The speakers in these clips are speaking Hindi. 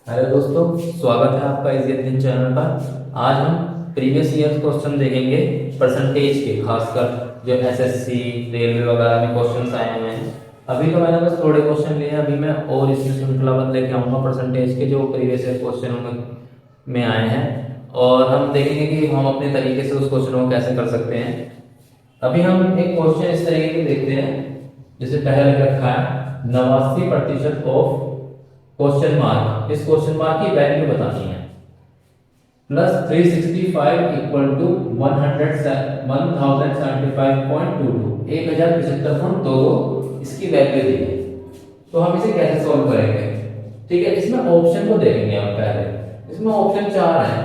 हेलो दोस्तों, स्वागत है आपका इज़ दिन चैनल पर। आज हम प्रीवियस ईयर क्वेश्चन देखेंगे परसेंटेज के, खासकर जो एसएससी रेलवे वगैरह में क्वेश्चंस आए हुए हैं। अभी तो मैंने बस थोड़े क्वेश्चन लिए हैं, अभी मैं और इसमें श्रृंखलाबद्ध लेके आऊँगा परसेंटेज के जो प्रीवियस ईयर क्वेश्चन में आए हैं, और हम देखेंगे कि हम अपने तरीके से उस क्वेश्चन को कैसे कर सकते हैं। अभी हम एक क्वेश्चन इस तरीके से देखते हैं, जैसे पहले रखा है 89% ऑफ क्वेश्चन मार्क। इस क्वेश्चन मार्क की वैल्यू बतानी है। प्लस 365 इक्वल टू 1075.22, 1075.22 इसकी वैल्यू दी है। तो हम इसे कैसे सॉल्व करेंगे? ठीक है, इसमें ऑप्शन को देखेंगे हम पहले। इसमें ऑप्शन चार है,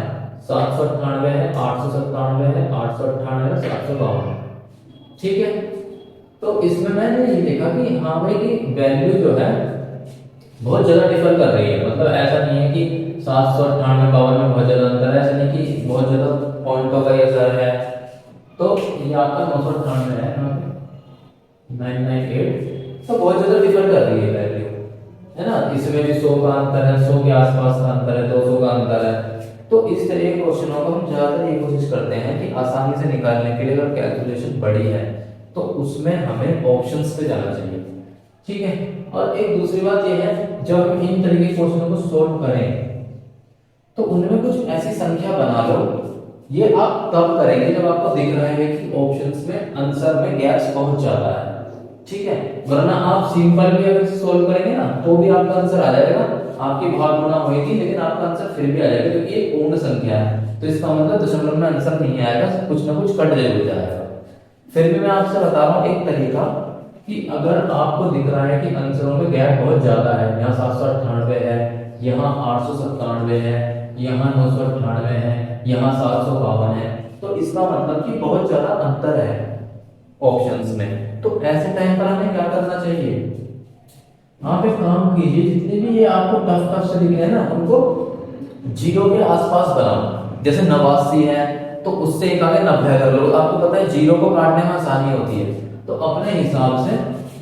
798 है, 897 है, 898 है, 752। ठीक है, तो इसमें मैंने ये देखा कि हाँ भाई की वैल्यू जो है बहुत ज़्यादा डिफर कर रही है। मतलब ऐसा नहीं है कि 798 52 में बहुत ज़्यादा अंतर है, ऐसा नहीं कि बहुत ज़्यादा पॉइंटों का ये असर है। तो ये आपका 998 है, यहाँ पे 998, तो बहुत ज़्यादा डिफर कर रही है वैल्यू, है ना। इसमें भी 100 का अंतर है, 100 के आसपास का अंतर है, 200 का अंतर है। तो इस तरह के क्वेश्चनों को हम ज़्यादातर ये कोशिश करते हैं कि आसानी से निकालने के लिए अगर कैलकुलेशन बड़ी है तो उसमें हमें ऑप्शंस पे जाना चाहिए। ठीक है, और एक दूसरी बात यह है, जब हम इन तरीके के क्वेश्चनों को सॉल्व करें तो उनमें कुछ ऐसी संख्या बना लो। ये आप तब करेंगे जब आपको दिख रहा है कि ऑप्शंस में आंसर में गैप्स बहुत ज्यादा है। ठीक है, वरना आप सिंपल भी अगर सॉल्व करेंगे ना तो भी आपका आंसर आ जाएगा, आपकी भाग गुणा होगी लेकिन आपका आंसर फिर भी आ जाएगा, क्योंकि ये पूर्ण संख्या है। तो इसका मतलब दशमलव में आंसर नहीं आएगा, कुछ ना कुछ कट जरूर जाएगा। फिर भी मैं आपसे बता रहा हूँ एक तरीका कि अगर आपको दिख रहा है कि आंसरों में गैप बहुत ज्यादा है, यहाँ 798 है, यहाँ 897 है, यहाँ 998 है, यहाँ 752 है, तो इसका मतलब कि बहुत ज्यादा अंतर है ऑप्शंस में। तो ऐसे टाइम पर हमें क्या करना चाहिए? आप एक काम कीजिए, जितने भी ये आपको टफ टफ से दिख रहे हैं ना उनको जीरो के आसपास बनाओ। जैसे 89 है तो उससे एक आगे 90 कर लो। आपको पता है जीरो को काटने में आसानी होती है, तो अपने हिसाब से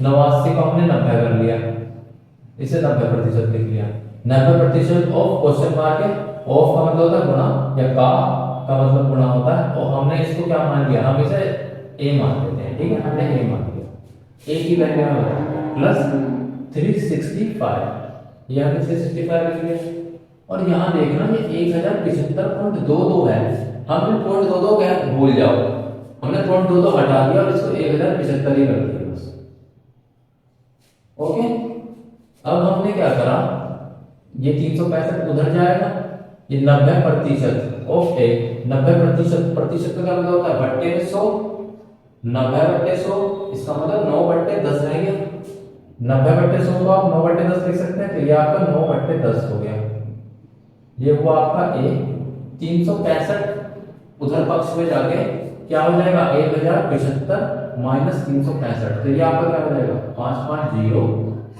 89 को हमने 90 कर लिया, इसे 90% लिख लिया। 90% ऑफ क्वेश्चन मार्क है, ऑफ का मतलब होता है गुणा, या का मतलब गुणा होता है, और हमने इसको क्या मान लिया, हम इसे ए मान लेते हैं। ठीक है, हमने ए मान लिया, ए की वैल्यू है प्लस 365, यहाँ पे 365 लिख लिया। और यहाँ देखना ये 1075.22 है, हमने 0.22 क्या भूल जाओ, हमने 0.22 हटा दिया और इसको 1075 ही कर दिया बस। ओके, अब हमने क्या करा, ये 365 उधर जाएगा, ये 90% ऑफ ए, 90% का क्या मतलब होता है बट्टे में 100, 90/100, इसका मतलब 9/10 रह गया। 90/100 को आप 9/10 लिख सकते हैं, तो ये आपका 9/10 हो गया। ये हुआ आपका ए। 365 उधर पक्ष में जाके क्या हो जाएगा, 1075 माइनस 365, तो ये आपका क्या हो जाएगा 550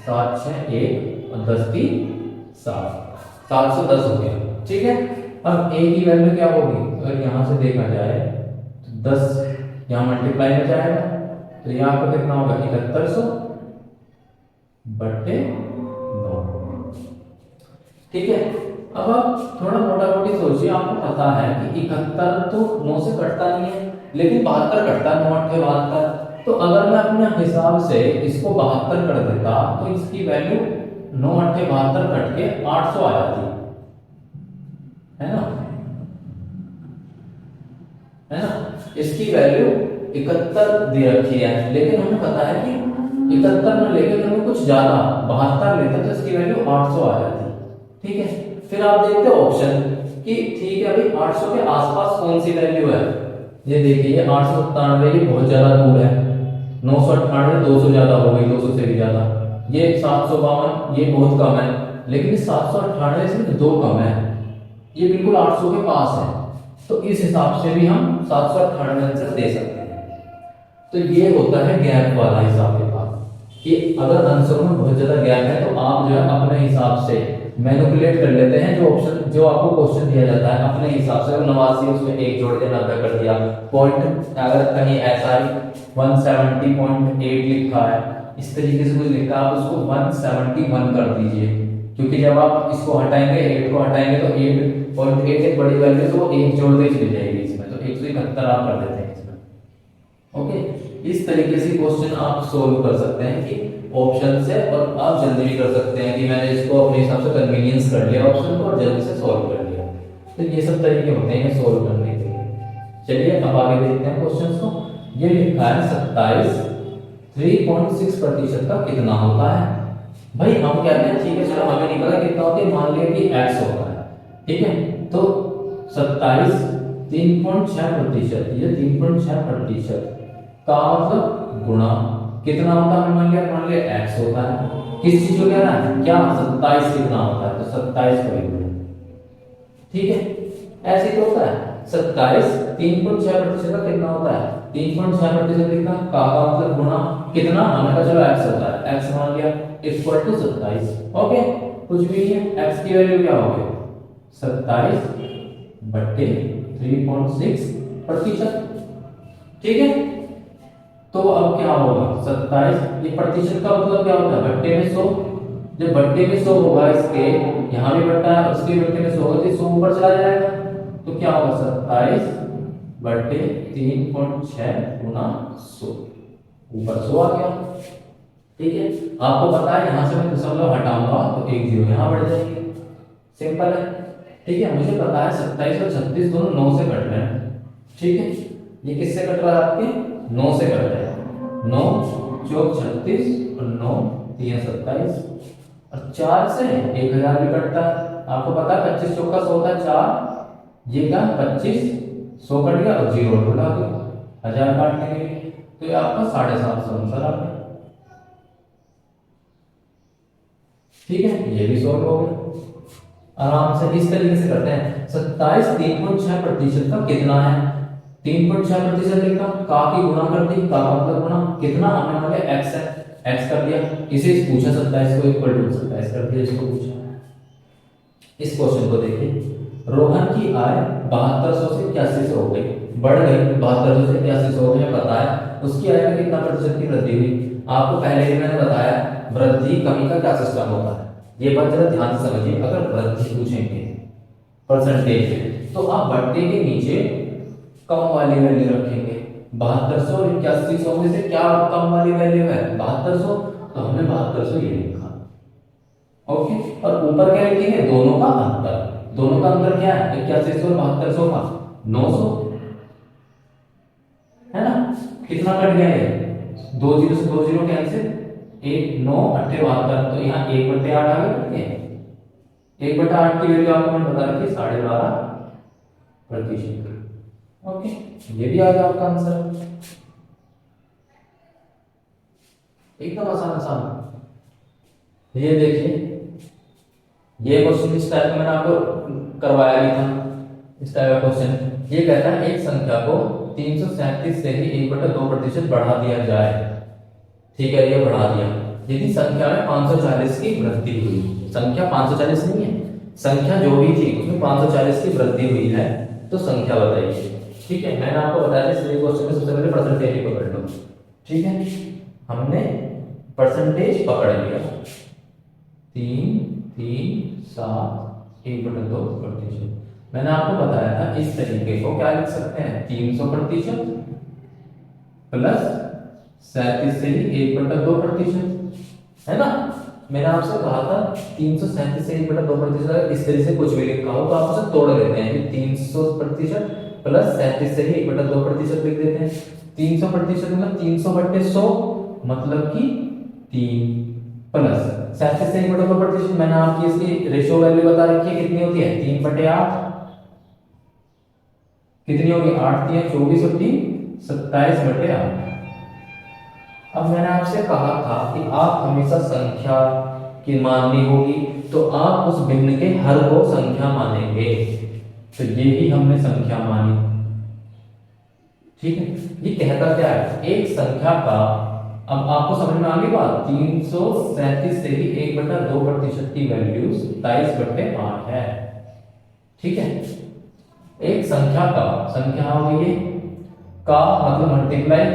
761 और 10 की 7, 710 हो गया। ठीक है, अब ए की वैल्यू क्या होगी, अगर यहां से देखा जाए तो 10 यहां मल्टीप्लाई में जाएगा, तो ये आपका कितना होगा 7100 बट्टे 9। ठीक है, अब आप थोड़ा मोटा मोटी सोचिए, आपको पता है कि 71 तो 9 से कटता नहीं है, लेकिन 72 कटता है, 9 8 72। तो अगर मैं अपने हिसाब से इसको 72 कर देता तो इसकी वैल्यू 9 8 72 कट के 800 आ जाती है ना, है ना। इसकी वैल्यू 71 दे रखी है, लेकिन हमें पता है कि 71 में लेके हमें कुछ ज्यादा 72 लेते तो इसकी वैल्यू 800 आ जाती। ठीक है, फिर आप देखते हो ऑप्शन कि ठीक है भाई 800 के आसपास कौन सी वैल्यू है। ये देखिए 897 ये बहुत ज्यादा दूर है, 998 200 ज्यादा हो गई, 200 से भी ज्यादा। ये 752 ये बहुत कम है, लेकिन 798 से 2 कम है, ये बिल्कुल 800 के पास है। तो इस हिसाब से भी हम 798 आंसर दे सकते हैं। तो ये होता है गैप वाला हिसाब के पास, कि अगर आंसरों में बहुत ज्यादा गैप है तो आप जो है अपने हिसाब से मैनिपुलेट कर लेते हैं। जो ऑप्शन जो आपको क्वेश्चन दिया जाता है अपने हिसाब से, 89 उसमें एक जोड़ के 90 कर दिया, पॉइंट अगर कहीं ऐसा ही 170.8 लिखा है, इस तरीके से कुछ लिखा, आप उसको 171 कर दीजिए। क्योंकि जब आप इसको हटाएंगे 8 को हटाएंगे तो 8.8 एक बड़ी वैल्यू, तो वो 1 जोड़ते चली जाएगी इसमें, तो 171 आप कर देते हैं इसमें। ओके, इस तरीके से क्वेश्चन आप सोल्व कर सकते हैं कि ऑप्शन से, और आप जल्दी भी कर सकते हैं कि मैंने इसको अपने हिसाब से कन्वीनियंस कर लिया ऑप्शन को और जल्दी से सॉल्व कर लिया। तो ये सब तरीके होते हैं सॉल्व करने के लिए। चलिए अब आगे देखते हैं क्वेश्चंस को। ये लिखा है 27 3.6% का कितना होता है। भाई हम कहते हैं ठीक है चलो हमें नहीं पता कितना होता है, मान लिया कि x होता है, ठीक है। तो 27 3.6%, ये 3.6% का मतलब गुणा कितना होता है, मान लिया x होता है। किस चीज को कह रहा है, क्या 27 कितना होता है, तो 27 का गुणा, ठीक है। ऐसे ही तो होता है 27 3.6% का कितना होता है, 3.6% लिखा, का मतलब गुणा कितना, हमें पता चला x होता है, x मान लिया इक्वल टू 27। ओके, कुछ भी है, x की वैल्यू क्या होगी 27 बट्टे 3.6%, ठीक है। तो अब क्या होगा 27, ये प्रतिशत का मतलब क्या होता है, बट्टे में 100, जब बट्टे में 100 होगा इसके, यहाँ भी बट्टा है उसके बट्टे में 100 होगा, तो 100 ऊपर चला जाएगा, तो क्या होगा 27 बट्टे 3.6 गुना 100, ऊपर 100 आ गया, ठीक है। आपको पता है यहाँ से मैं दशमलव हटाऊंगा तो एक जीरो यहाँ बढ़ जाएगी, सिंपल है, ठीक है। मुझे पता है 27 और 36 दोनों 9 से कट रहे हैं, ठीक है। ये किससे कट रहा है, आपके 9 से कट रहे हैं, 9 चौक 36 और 9 3 27, और 4 से 1000 भी कटता है। आपको पता है 25 चौक का 100 होता है 4, ये क्या 25 100 कट गया और जीरो उड़ा गया 1000 काटने के लिए, तो ये आपका 750 आंसर आ गया, ठीक है। ये भी सॉल्व हो गया आराम से। इस तरीके से करते हैं। 27 3.6% का कितना है, 3.6% लिखा, का की गुणा कर दी, का मतलब गुणा कितना, हमने मान लिया x है, x कर दिया, इसे पूछा 27 को इक्वल टू 27 कर दिया, इसको पूछा। इस क्वेश्चन को देखिए, रोहन की आय 7200 से 8100 हो गई, बढ़ गई 7200 से 8100 हो गई, पता है उसकी आय में कितना प्रतिशत की वृद्धि हुई। आपको पहले ही मैंने बताया वृद्धि कमी का क्या सिस्टम होता है, ये बात जरा ध्यान से समझिए। अगर वृद्धि पूछेंगे परसेंटेज, तो आप बट्टे के नीचे कम वाली वैल्यू रखेंगे, 7200 और 8100 में से क्या कम वाली वैल्यू है 7200, तो हमने 7200 ये लिखा, ओके। और ऊपर क्या लिखेंगे, दोनों का अंतर, दोनों का अंतर क्या है 8100 और 7200 का 900, है ना। कितना कट गया है, 2 जीरो से 2 जीरो कैंसिल, 1 9 8 72, तो यहाँ 1/8 आ गया, 1/8 की वैल्यू आपको मैंने बता रखी 12.5%, ओके। ये भी आ गया आपका आंसर, एकदम आसान आसान। ये देखिए, ये क्वेश्चन इस टाइप का मैंने आपको करवाया भी था, इस टाइप का क्वेश्चन। ये कहता है एक संख्या को 337 से ही 1/2% बढ़ा दिया जाए, ठीक है, ये बढ़ा दिया यदि संख्या में 540 की वृद्धि हुई। संख्या 540 नहीं है, संख्या जो भी थी उसमें 540 की वृद्धि हुई है, तो संख्या बताइए, ठीक है। मैंने आपको बताया था इसलिए क्वेश्चन में सबसे पहले परसेंटेज ही पकड़ लो, ठीक है। हमने परसेंटेज पकड़ लिया 3 3 7 1/2%। मैंने आपको बताया था इस तरीके को क्या लिख सकते हैं, 300% प्लस 37 से ही 1/2%, है ना। मैंने आपसे कहा था 337 से 1/2%, इस तरीके से कुछ भी लिखा हो तो आप उसे तोड़ लेते हैं, 300% प्लस 37 से ही 1/2% लिख देते हैं। 300% मतलब 300/100 मतलब कि 3 प्लस 37 से 1/2%, मैंने आपकी इसकी रेशियो वैल्यू बता रखी है, कितनी होती है 3/8, कितनी होगी 8 3 24 और 3 27/8। अब मैंने आपसे कहा था कि आप हमेशा संख्या की माननी होगी, तो आप उस भिन्न के हर को संख्या मानेंगे, तो ये ही हमने संख्या मानी, ठीक है। ये कहता क्या है, एक संख्या का, अब आपको समझ में आ गई बात, 337 से ही 1/2% की वैल्यू 27/8 है, ठीक है। एक संख्या का, संख्या हो गई का मतलब मल्टीप्लाई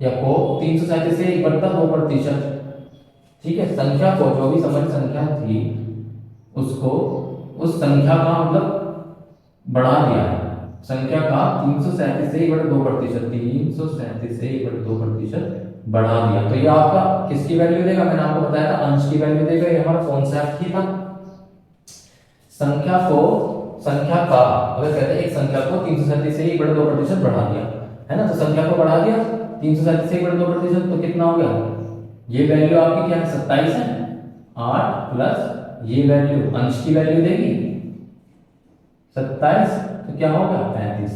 या को 337 से 1/2%, ठीक है। संख्या को जो भी समझ संख्या थी उसको उस संख्या का मतलब बढ़ा दिया है, संख्या का 337 से 1/2%, 337 से 1/2% बढ़ा दिया। तो ये आपका किसकी वैल्यू देगा, मैंने आपको बताया था अंश की वैल्यू देगा, ये हमारा कॉन्सेप्ट ही था। संख्या का अगर कहते हैं एक संख्या को 337 से 1/2% बढ़ा दिया है ना, तो संख्या को बढ़ा दिया 337 से 1/2%, तो कितना हो गया, ये वैल्यू आपकी क्या है 27 है, 8 प्लस ये वैल्यू अंश की वैल्यू देगी 27, तो क्या होगा 35।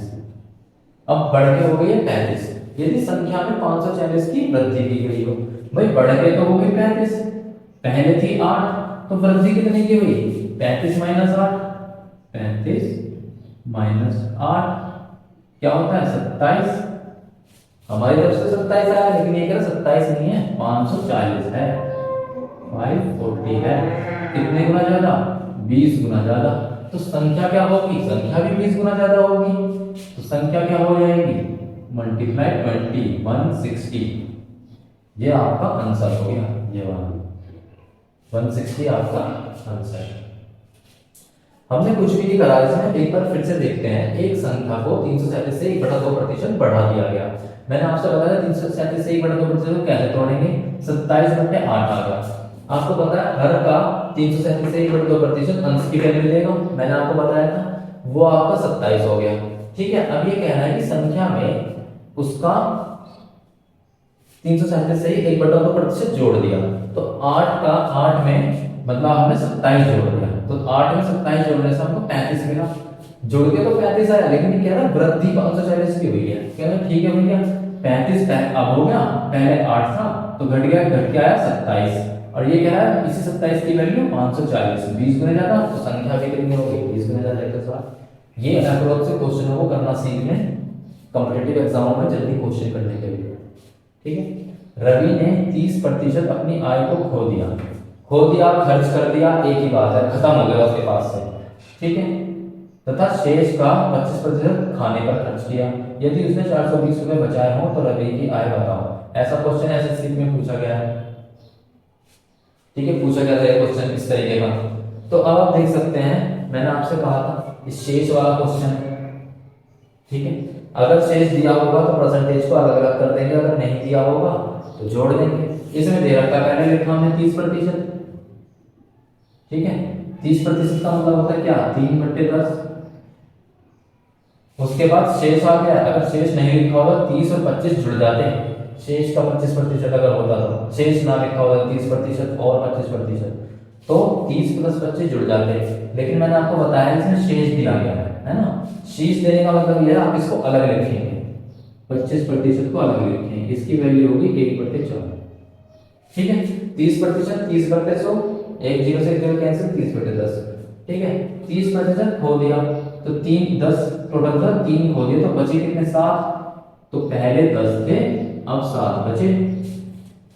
अब बढ़ के हो गई है 35। यदि संख्या में 540 की वृद्धि की गई हो, भाई बढ़ के तो हो गई 35, पहले थी 8, तो वृद्धि कितनी की हुई 35 माइनस 8, 35 माइनस 8 क्या होता है 27। हमारी तरफ से 27 आया, लेकिन ये कह रहा 27 नहीं है 540 है, 540 है, कितने गुना ज्यादा 20 गुना ज्यादा। तो संख्या क्या होगी, संख्या भी 20 गुना ज्यादा होगी, तो संख्या क्या हो जाएगी मल्टीप्लाई 20 160, ये आपका आंसर हो गया, ये वाला 160 आपका आंसर है। हमने कुछ भी नहीं करा इसमें, एक बार फिर से देखते हैं। एक संख्या को 337 से 1/2% बढ़ा दिया गया। मैंने आपसे बताया 337 से 1/2% कैसे तोड़ेंगे, 27/8 आ गया। आपको पता है हर का 337 से 1/2% अंश की वैल्यू देगा, मैंने आपको बताया था, वो आपका 27 हो गया। ठीक है, अब ये कहना है कि संख्या में उसका 337 से 1/2% जोड़ दिया, तो 8 में मतलब हमने 27 जोड़ दिया, तो 8 में 27 जोड़ने से हमको 35 मिला, जोड़ के तो 35 आया, लेकिन ये कह रहा है वृद्धि 540 की हुई है। कह रहा ठीक है भैया 35 अब हो गया, पहले 8 था तो घट गया, घट के आया 27, और ये कह रहा है इसी 27 की वैल्यू 540, 20 गुना ज्यादा, तो संख्या भी कितनी हो गई 20 गुना ज्यादा के साथ। ये अप्रोच से क्वेश्चनों को करना सीख लें कॉम्पिटिटिव एग्जामों में जल्दी क्वेश्चन करने के लिए। ठीक है, रवि ने 30% अपनी आय को खो दिया, खर्च कर दिया, एक ही बात है, खत्म हो गया उसके पास से। ठीक है, तथा शेष का 25% खाने पर खर्च किया। यदि उसने 420 रुपए बचाए हो तो रवि की आय बताओ। ऐसा क्वेश्चन एसएससी में पूछा गया है। ठीक है, पूछा गया था ये क्वेश्चन इस तरीके का। तो अब आप देख सकते हैं, मैंने आपसे कहा था इस शेष वाला क्वेश्चन है। ठीक है, अगर शेष दिया होगा तो परसेंटेज को अलग अलग कर देंगे, अगर नहीं दिया होगा तो जोड़ देंगे। इसमें दे रखा पहले लिखा हमने 30%। ठीक है, 30% का मतलब होता है क्या 3/10। उसके बाद शेष आ गया, अगर शेष नहीं लिखा होगा 30 और 25 जुड़ जाते हैं, शेष का 25% अगर होता तो, शेष ना लिखा होगा 30% और 25%, तो 30 प्लस 25 जुड़ जाते हैं। लेकिन मैंने आपको बताया इसमें शेष दिया गया है ना, शेष देने का मतलब यह है आप इसको अलग लिखेंगे, 25% को अलग लिखेंगे, इसकी वैल्यू होगी 1/4। ठीक है, 30%, 30/100, एक 0 से 0 कैंसिल, 30/10। ठीक है, 30% खो दिया तो 3 10 टोटल था, 3 खो दिया तो बचे कितने 7, तो पहले 10 थे अब 7 बचे।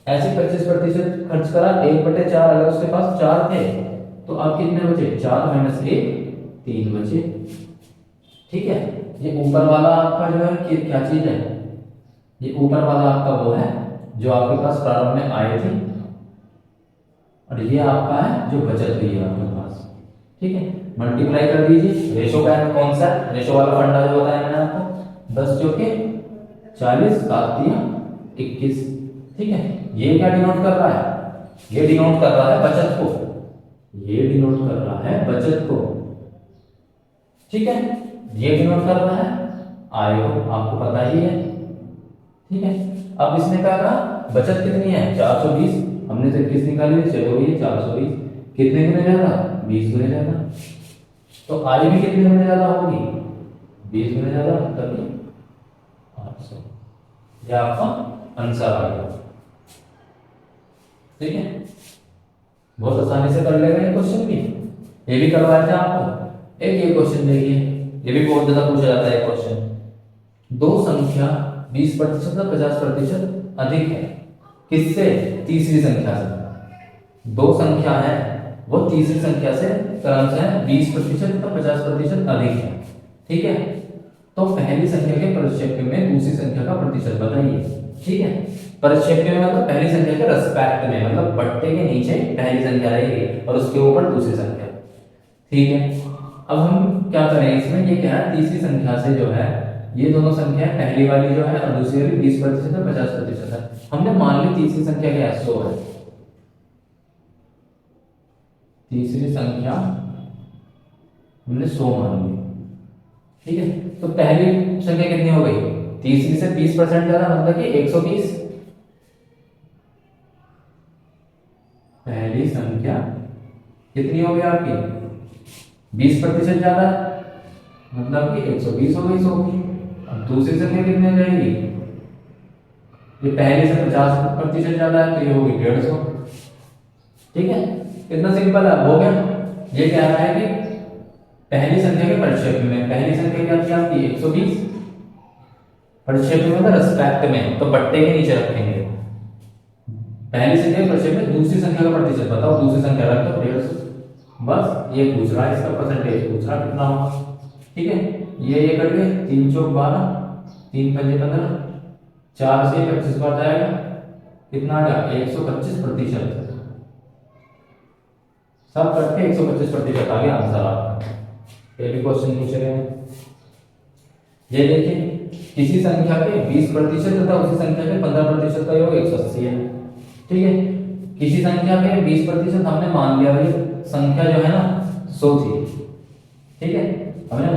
ऐसे 25% खर्च करा, 1/4, अगर उसके पास 4 थे तो अब कितने बचे 4 माइनस 1 3 बचे। ठीक है, ये ऊपर वाला आपका जो है क्या चीज है, ये ऊपर वाला आपका वो है जो आपके पास प्रारंभ में आए थे, और ये आपका है जो बचत हुई है आपके पास। ठीक है, मल्टीप्लाई कर दीजिए, रेशो का कौन सा रेशो वाला फंडा जो बताया मैंने आपको, 10 चौके 40, 7 दिया 21। ठीक है, ये क्या डिनोट कर रहा है, ये डिनोट कर रहा है बचत को, ये डिनोट कर रहा है बचत को। ठीक है, ये डिनोट कर रहा है आय को, आपको पता ही है। ठीक है, अब इसने क्या कहा बचत कितनी है 420, हमने से 21 निकाली, चलो ये 420 कितने गुने ज्यादा 20 गुने ज्यादा, तो आय भी कितने गुने ज्यादा होगी 20 गुने ज्यादा, तभी 800। ये आपका आंसर आ गया। ठीक है, बहुत आसानी से कर लेगा ये क्वेश्चन भी, ये भी करवाया था आपको। एक ये क्वेश्चन देखिए, ये भी बहुत ज्यादा पूछा जाता है क्वेश्चन, दो संख्या 20% या 50% अधिक है, किससे तीसरी संख्या से। दो संख्या है वो तीसरी संख्या से क्रमशः 20% और 50% अधिक है। ठीक है, तो पहली संख्या के परिक्षेप्य में दूसरी संख्या का प्रतिशत बताइए। ठीक है, परिक्षेप्य में मतलब पहली संख्या के रेस्पेक्ट में, मतलब बट्टे के नीचे पहली संख्या रहेगी और उसके ऊपर दूसरी संख्या। ठीक है, अब हम क्या करें इसमें, ये क्या है, तीसरी संख्या से जो है ये दोनों संख्या है, पहली वाली जो है और दूसरी वाली 20% है 50% है। हमने मान ली तीसरी संख्या क्या है, 100 है। तीसरी संख्या हमने 100 मान ली, ठीक है। तो पहली संख्या कितनी हो गई, तीसरी से 20% ज्यादा, मतलब कि 120। पहली संख्या कितनी हो गई आपकी, 20% ज्यादा, मतलब कि 120 हो गई 100 की। अब दूसरी संख्या कितनी हो जाएगी, ये पहले से 50% ज्यादा है तो ये होगी 150। ठीक है, इतना सिंपल है, हो गया। ये कह रहा है कि पहली संख्या के परिक्षेप में, पहली संख्या क्या थी आपकी 120, परिक्षेप में मतलब रेस्पेक्ट में, तो बट्टे के नीचे रखेंगे। पहली संख्या के परिक्षेप में दूसरी संख्या का प्रतिशत बताओ, दूसरी संख्या रख दो 150। बस ये पूछ रहा है, इसका परसेंटेज पूछ रहा है कितना होगा। ठीक है, ये कट गए, 3 चौक 12, 3 पंजे 15, 4 से 25 बार जाएगा, कितना आ गया 125%। सब कट के 125% आ गया आंसर आपका। पहले क्वेश्चन पूछे गए, ये देखिए किसी संख्या के 20% तथा उसी संख्या के 15% का योग 180 है। ठीक है, किसी संख्या के 20% हमने मान लिया, भाई संख्या जो है ना 100 थी। ठीक है, हमने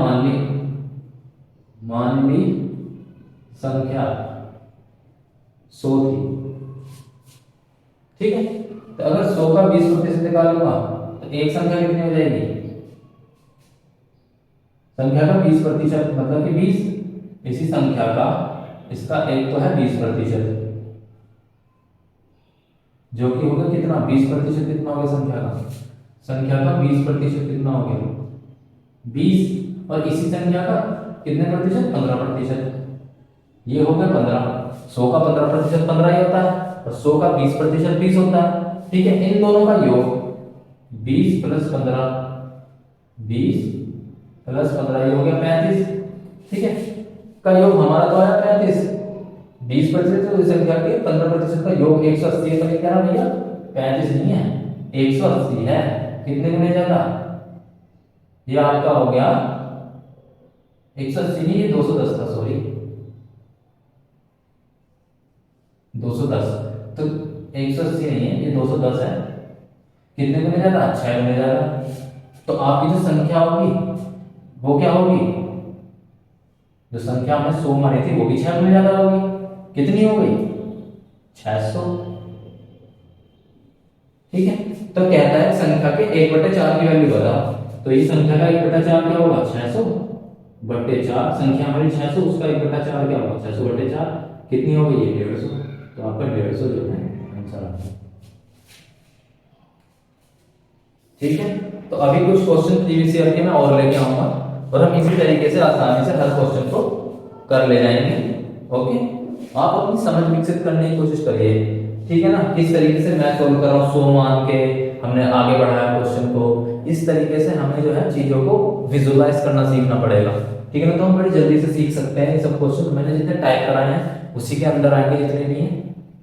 मान ली संख्या 100 थी। ठीक है, तो अगर 100 का 20% निकालूंगा तो एक संख्या कितनी हो जाएगी, संख्या का 20% मतलब कि 20, इसी संख्या का इसका एक तो है 20%, जो कि होगा कितना 20% कितना हो गया संख्या का 20% कितना हो गया 20, और इसी संख्या का कितने प्रतिशत 15%, ये हो गया 15। 100 का 15% 15 ही होता है और 100 का 20% 20 होता है। ठीक है, इन दोनों का योग 20 + 15, 20 + 15 ये हो गया 35। ठीक है, का योग हमारा तो आया 35, 20% तो इस संख्या के 15% का योग 180 है, तो क्या रहा भैया 35 नहीं है 180 है। कितने गुने ज्यादा, ये आपका हो गया 180 नहीं, ये 210 था, सॉरी 210, तो 180 नहीं है, ये 210 है। कितने गुने ज्यादा, 6 गुने ज्यादा। तो आपकी जो संख्या होगी वो क्या होगी, जो संख्या हमने 100 मानी थी वो भी 6 गुने ज्यादा होगी। कितनी हो गई 600। ठीक है, तो कहता है संख्या के 1/4 की वैल्यू बताओ, तो ये संख्या का 1/4 क्या होगा 600/4, संख्या हमारी 600, उसका 1/4 क्या होगा 600/4, कितनी हो गई ये 150। तो आपका 150 जो है आंसर आता है। ठीक है, तो अभी कुछ क्वेश्चन प्रीवियस ईयर के मैं और लेके आऊंगा और हम इसी तरीके से आसानी से हर क्वेश्चन को कर ले जाएंगे। ओके, आप अपनी समझ विकसित करने की कोशिश करिए। ठीक है ना, किस तरीके से मैं सोल्व कर रहा हूँ, 100 मान के हमने आगे बढ़ाया क्वेश्चन को, इस तरीके से हमें जो है चीजों को विजुअलाइज करना सीखना पड़ेगा। ठीक है ना, तो हम बड़ी जल्दी से सीख सकते हैं। ये सब क्वेश्चन मैंने जितने टाइप कराए हैं उसी के अंदर आएंगे जितने भी हैं।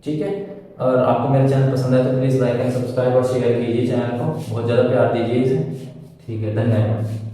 ठीक है, और आपको मेरा चैनल पसंद है तो प्लीज़ लाइक एंड सब्सक्राइब और शेयर कीजिए चैनल को, बहुत ज़्यादा प्यार दीजिए इसे। ठीक है, धन्यवाद।